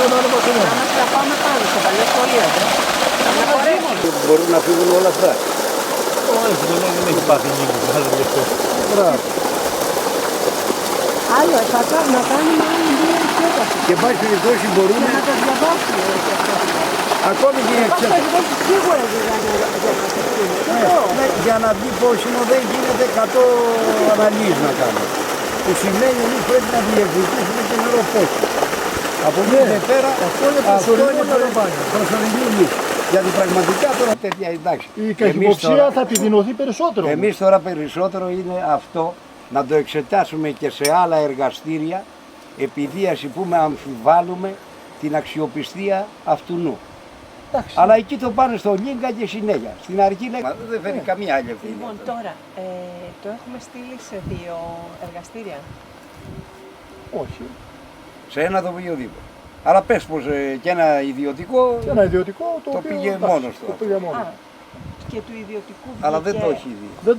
Να μας τα πάμε πάνω στο παλιό σχολείο. Να μπορέσουμε. Μπορούν να φύγουν όλα αυτά. Όχι, δεν έχει πάθει νίκη. Μπράβο. Άλλο, θα να κάνουμε άλλη μία εξέταση. Και πάση περιπτώσει μπορούν Και να το διαβάσουμε. ακόμη και η Αυτό εξέταση. έχει σίγουρα Για να βγει πόσιμο δεν γίνεται 100 αναλύσεις να κάνουμε. Που σημαίνει ότι πρέπει να διεκδικήσουμε και νερό πόσιμο. Από εκεί και πέρα Αυτό είναι προσωρινό νεροπάνιο. προσωρινή λύση. Γιατί πραγματικά τώρα τέτοια εντάξει. Η καχυποψία θα επιδεινωθεί περισσότερο. Εμείς τώρα περισσότερο είναι αυτό να το εξετάσουμε και σε άλλα εργαστήρια επειδή ας πούμε αμφιβάλλουμε την αξιοπιστία αυτού νου. Εντάξει. Αλλά εκεί το πάνε στο Λίγκα και συνέχεια. Στην αρχή λέει δεν φέρει καμία άλλη ευθύνη. Λοιπόν, τώρα, το έχουμε στείλει σε 2 εργαστήρια. Όχι. Σε ένα το πήγε ο Δήμος. Αλλά πες πως και ένα ιδιωτικό Και ένα ιδιωτικό το, Το οποίο, πήγε εντάξει, μόνος του. Το πήγε μόνο. Α, και του ιδιωτικού αλλά δεν βγήκε- το έχει δει. Δεν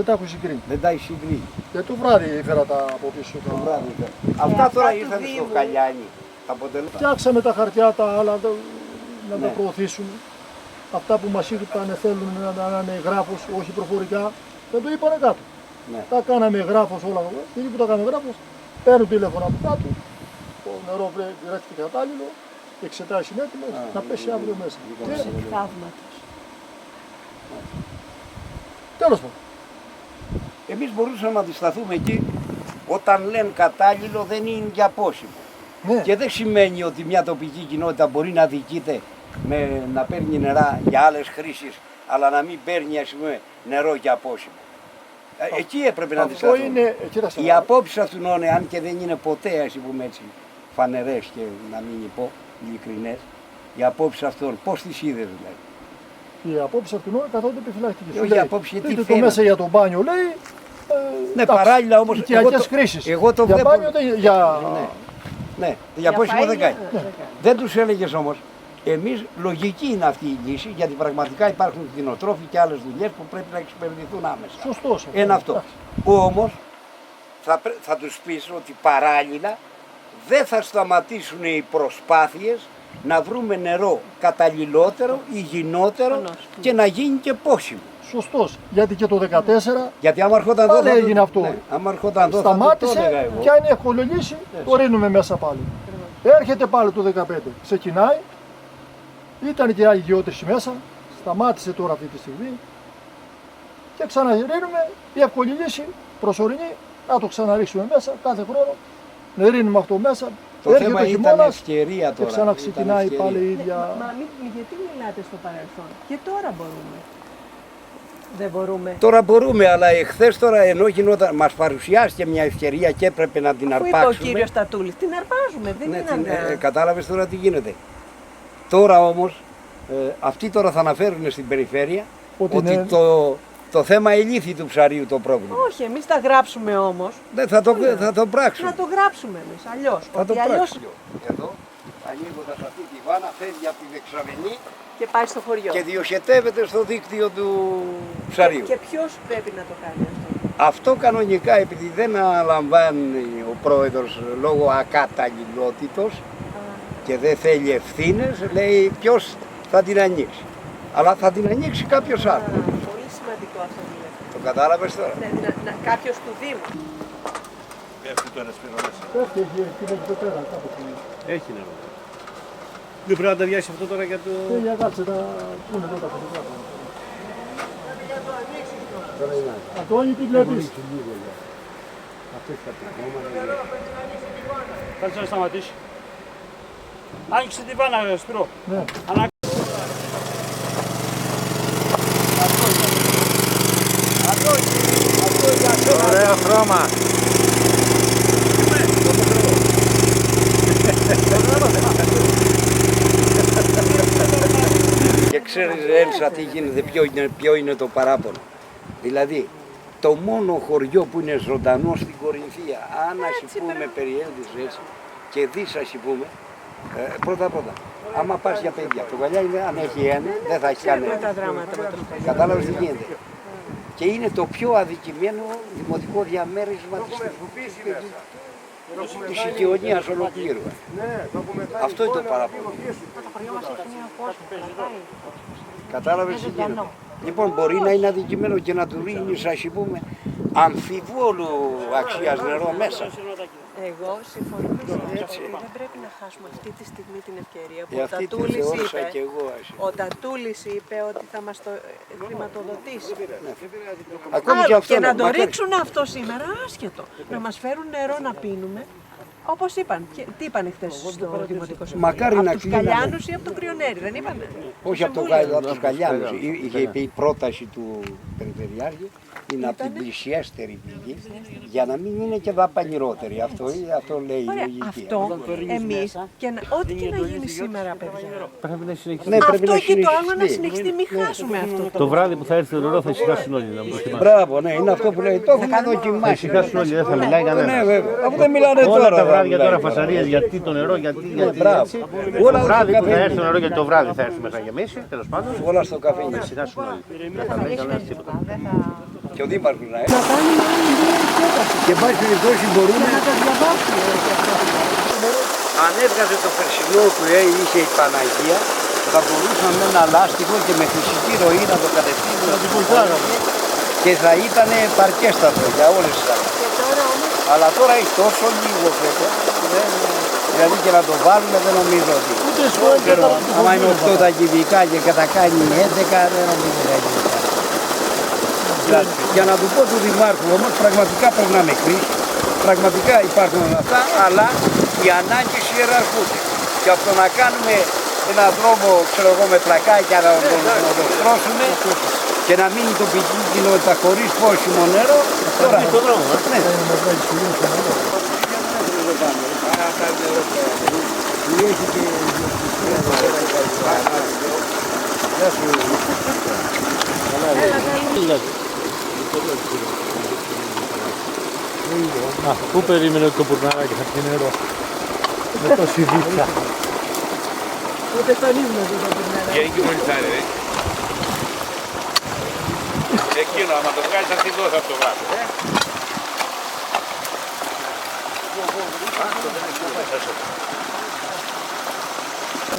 τα έχω συγκρίνει. Δεν τα έχει συγκρίνει. Και το βράδυ έφερα τα από πίσω. Το Τα... βράδυ. Αυτά αυτά τώρα του ήρθαν στο Δήμου. Καλιάνι. Τα αποτελέσματα. Φτιάξαμε τα χαρτιά τα άλλα να τα Ναι. προωθήσουμε. Αυτά που μας είπαν θέλουν να είναι γράφος, όχι προφορικά. Δεν το είπανε κάτω. Ναι. Τα κάναμε γράφος όλα. Εκεί που τα κάναμε γράφος, παίρνουν τηλέφωνο από κάτω. Το νερό βρέθηκε κατάλληλο. Οι εξετάσεις είναι έτοιμες, να πέσει αύριο μέσα. Και Θαύματος. τέλος πάντων. Εμείς μπορούσαμε να αντισταθούμε εκεί όταν λένε κατάλληλο δεν είναι για πόσιμο. Ναι. Και δεν σημαίνει ότι μια τοπική κοινότητα μπορεί να δικείται με να παίρνει νερά για άλλες χρήσεις, αλλά να μην παίρνει ας πούμε, νερό για πόσιμο. Εκεί έπρεπε να Αυτό αντισταθούμε. είναι, κοίταξε, Οι απόψεις αυτού είναι, αν και δεν είναι ποτέ ας πούμε έτσι φανερές και να μην πω ειλικρινές, οι απόψεις αυτών πώς τις είδες δηλαδή. οι απόψεις αυτού είναι καθόλου επιφυλακτικές. Όχι, οι απόψεις γιατί το φαίνονται. μέσα για το μπάνιο λέει. Ναι, παράλληλα όμως, Οικιακές κρίσεις. εγώ το για βλέπω. μπάνιο δεν για... Ναι, για πόσιμο δεν φαΐγια, κάνει. δεν κάνει. Δεν τους έλεγες όμως, εμείς λογική είναι αυτή η λύση, γιατί πραγματικά υπάρχουν κτηνοτρόφοι και άλλες δουλειές που πρέπει να εξυπηρετηθούν άμεσα. Σωστός. Ένα αυτό. Εντάξει. Όμως θα τους πεις ότι παράλληλα δεν θα σταματήσουν οι προσπάθειες να βρούμε νερό καταλληλότερο, υγιεινότερο Προφανώς. και να γίνει και πόσιμο. Σωστός. Γιατί και το 2014 Γιατί άμα ερχόταν εδώ, πάλι θα το- έγινε αυτό. Ναι, άμα ερχόταν εδώ θα το έλεγα σταμάτησε εγώ. και αν εύκολο λύση το ρίνουμε μέσα πάλι. Έρχεται πάλι το 2015. Ξεκινάει. Ήταν και άλλοι γεώτρηση μέσα. Σταμάτησε τώρα αυτή τη στιγμή. Και ξαναρίνουμε. Η εύκολη λύση προσωρινή. Να το ξαναρίξουμε μέσα κάθε χρόνο. Να ρίνουμε αυτό μέσα. Το Έρχεται θέμα ο ήταν χειμώνας ευκαιρία και τώρα. ξαναξεκινάει Ήταν πάλι η ευκαιρία. ίδια. Γιατί μιλάτε στο παρελθόν. Και τώρα μπορούμε. Δεν μπορούμε. Τώρα μπορούμε, αλλά εχθές τώρα ενώ γινόταν, μας παρουσιάστηκε μια ευκαιρία και έπρεπε να την Πού είπε ο αρπάξουμε. κύριος Τατούλης. Την αρπάζουμε. Δεν Ναι, είναι αργά. κατάλαβες τώρα τι γίνεται. Τώρα όμως, αυτοί τώρα θα αναφέρουν στην περιφέρεια Ότι ότι ναι. το θέμα ελήφθη του ψαρίου το πρόβλημα. Όχι, εμείς θα γράψουμε όμως. Δεν θα το πράξουμε. Να το γράψουμε εμείς. Αλλιώς. Θα το Ότι αλλιώς πράξουμε. Εδώ, ανοίγοντας αυτή τη βάνα, φεύγει από τη δεξαμενή και πάει στο χωριό. και διοχετεύεται στο δίκτυο του ψαρίου. Και ποιος πρέπει να το κάνει αυτό. Αυτό κανονικά, επειδή δεν αναλαμβάνει ο πρόεδρος λόγω ακαταλληλότητος και δεν θέλει ευθύνες, λέει ποιος θα την ανοίξει. Αλλά θα την ανοίξει κάποιος άλλος. Πολύ σημαντικό αυτό που λέτε. Το κατάλαβες τώρα. Ναι, κάποιος του Δήμου. Πέφτει το νερό μέσα. Πέφτει εκεί εδώ πέρα κάπου. Έχει νερό. Δεν πρέπει να τα βιάσει αυτό τώρα για το... Για κάτσε τα πούνε εδώ τα φωτογράφια. Αντώνη, τι βλέπεις. Κάτσε να σταματήσει. Άνοιξε τη βάνα, Σπυρό. Ναι. Ωραίο χρώμα. Και ξέρεις Έλσα τι γίνεται, ποιο είναι το παράπονο. Δηλαδή το μόνο χωριό που είναι ζωντανό στην Κορινθία, αν ας πούμε περιέλθεις έτσι και δεις ας πούμε, πρώτα, άμα πας για παιδιά, το Γαλιά είναι, αν έχει ένα, δεν θα έχει Ξέρουμε κανένα. τα δράματα με τον Παλιό. Κατάλαβες τι γίνεται. Και είναι το πιο αδικημένο δημοτικό διαμέρισμα της οικειονίας ολοκλήρου. Ναι, το έχουμε Αυτό είναι το παράπονο. Το χωριό μας έχει μια κόσμο, κρατάει. Κατάλαβες τι γίνεται. Λοιπόν, μπορεί να είναι αδικημένο και να του ρίχνεις, ας πούμε, αμφιβόλου αξίας νερό μέσα. Εγώ συμφωνώ με εσάς ότι δεν πρέπει να χάσουμε αυτή τη στιγμή την ευκαιρία που ο Αυτή τη Τατούλης θεώρησα είπε, και εγώ. ο Τατούλης είπε ότι θα μας το χρηματοδοτήσει. Ακόμη και αυτό Και να το μακάρι. ρίξουν αυτό σήμερα άσχετο. Να μας φέρουν νερό να πίνουμε. Όπως είπαν. Τι είπανε χθες στο Δημοτικό Συμβούλιο? Μακάρι Από να τους κλείνανε. Καλιάνους ή από το Κρυονέρι, δεν είπανε? Όχι από, από τους Καλιάνους. Είχε πει η πρόταση του Περιφερειάρχη είναι από την πλησιέστερη πηγή για να μην είναι και δαπανηρότερη. Αυτό λέει η Ωραία, λογική. αυτό εμείς και ό,τι και να γίνει σήμερα, παιδιά. Πρέπει να συνεχίσει. Ναι, πρέπει Αυτό να και το άλλο να συνεχιστεί. συνεχιστεί, μην χάσουμε αυτό Το βράδυ που θα έρθει το νερό θα ησυχάσουν όλοι να μου Μπράβο, ναι, είναι αυτό που λέει. Το έχουμε Θα δοκιμάσει. ησυχάσουν όλοι, δεν θα μιλάει Ναι, κανένα. βέβαια. Αφού δεν μιλάνε Όλα τώρα. τα δεν βράδια μιλάει τώρα τώρα. φασαρίες, γιατί το νερό, γιατί Μπράβο. έτσι. Όλα Το στο βράδυ που θα καφέ. έρθει το νερό, γιατί το βράδυ θα έρθουμε, θα γεμίσει, τέλος πάντων. Όλα στο καφέ. Θα ησυχάσουν όλοι. Δεν θα λέει κανένας τίποτα. Και ο Δήμαρχος να Να έρθει. κάνουμε άλλη μια εξέταση Και εν πάση περιπτώσει μπορούμε. να τα διαβάσουμε. Αν έβγαζε το περσινό που είχε η Παναγία, θα μπορούσαμε με ένα λάστιχο και με φυσική ροή να το κατευθύνουμε και θα ήταν παρκέστατο για όλες τις άλλες. Αλλά τώρα έχει τόσο λίγο φέτος, δηλαδή και να το βάλουμε δεν νομίζω ότι. Άμα είναι 8 τα κυβικά και κατακάνει 11, δεν νομίζω ότι θα γίνει κάτι. Για να του πω του Δημάρχου όμως, πραγματικά πρέπει να με κρίση, πραγματικά υπάρχουν αυτά, αλλά οι ανάγκες ιεραρχούνται. Και από το να κάνουμε έναν δρόμο, ξέρω εγώ, με πλακάκια να το στρώσουμε και να μείνει τοπική κοινότητα χωρίς πόσιμο νερό, τώρα Το δρόμο, ναι. Πού περίμενε ότι το πουρναράκι θα πιει νερό. Με τόση βίτσα. Ούτε στον ύμνο του θα περνάει. Και εκεί μόλις άρε, ρε. Εκείνο, άμα το βγάλεις αυτή εδώ θα το βγάλω.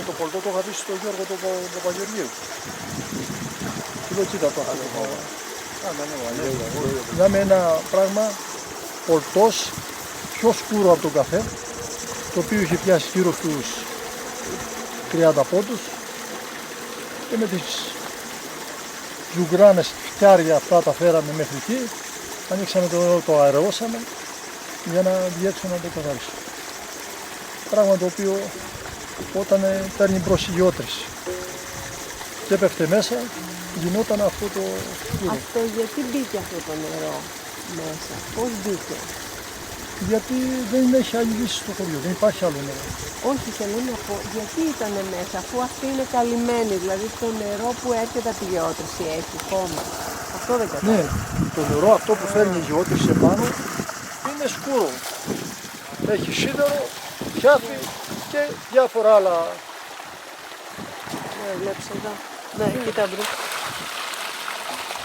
Το πολτό το είχα δει στον Γιώργο τον Παπαγεωργίου. Τι λέω, κοίτα το άλλο. Είδαμε ένα πράγμα πολτός πιο σκούρο από τον καφέ, το οποίο είχε πιάσει γύρω στους 30 πόντους και με τις ζουγκράνες φτιάρια αυτά τα φέραμε μέχρι εκεί, ανοίξαμε το νερό, το αερώσαμε για να διέξω να το καθαρίσω. Πράγμα το οποίο όταν παίρνει μπρος η γεώτρηση και έπεφτε μέσα, γινόταν αυτό το σκούρο. Αυτό γιατί μπήκε αυτό το νερό μέσα, πώς μπήκε? Γιατί δεν έχει άλλη λύση στο χωριό, δεν υπάρχει άλλο νερό. Όχι, θέλω να πω, γιατί ήταν μέσα, αφού αυτή είναι καλυμμένη, δηλαδή το νερό που έρχεται από τη γεώτρηση έχει χώμα. Αυτό δεν κατάλαβα. Ναι, το νερό αυτό που φέρνει η γεώτρηση επάνω είναι σκούρο. Έχει σίδερο, πιάφι και διάφορα άλλα. Ναι, βλέπεις εδώ. Ναι, κοίτα μπρο.